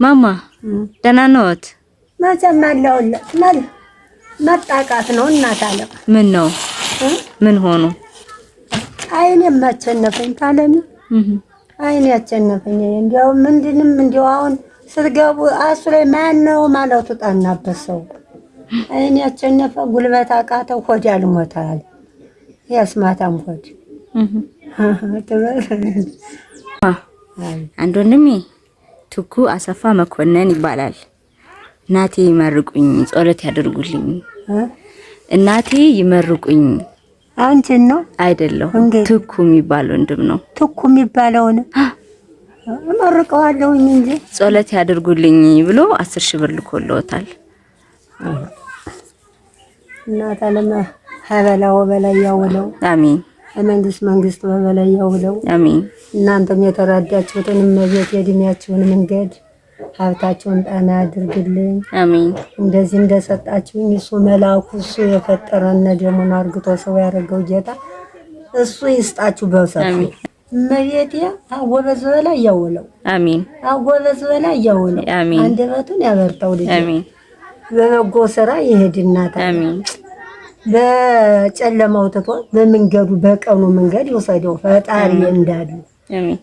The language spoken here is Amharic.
ማማ ደህና ነዎት? መቼም አለሁልህ። መጣቃት ነው እናት አለ። ምን ነው? ምን ሆኖ? አይኔም አቸነፈኝ ታለኝ። አይኔ አቸነፈኝ። እንዲያው ምንድንም እንዲያው አሁን ስትገቡ አሱ ላይ ማን ነው ማለቱ ጣናበት ሰው አይኔ አቸነፈ። ጉልበት አቃተው። ሆድ አልሞታል። ያስማታም ሆድ አንድ ወንድሜ ትኩ አሰፋ መኮንን ይባላል። እናቴ ይመርቁኝ፣ ጸሎት ያደርጉልኝ። እናቴ ይመርቁኝ። አንቺን ነው አይደለም? ትኩ የሚባል ወንድም ነው። ትኩ የሚባለውን እመርቀዋለሁኝ እንጂ ጸሎት ያደርጉልኝ ብሎ 10,000 ብር ልኮልዎታል። እናት አለማ ሀበላው በላይ ያውለው። አሜን። መንግስት በበላይ ያውለው። አሜን። እናንተም የተራዳችሁትን መቤት የድሚያችሁን መንገድ ሀብታችሁን ጣና ያድርግልኝ። አሜን። እንደዚህ እንደሰጣችሁኝ እሱ መላኩ እሱ የፈጠረን ደሙን አርግቶ ሰው ያደረገው ጌታ እሱ ይስጣችሁ በሰፊ መቤት አጎበዝ በላይ ያውለው። አሜን። አጎበዝ በላይ ያውለው። አሜን። አንደበቱን ያበርታው ልጅ። አሜን። በበጎ ስራ ይሄድናታ። አሜን። በጨለማው ትቶ በመንገዱ በቀኑ መንገድ ይወሰደው ፈጣሪ እንዳሉ። አሜን።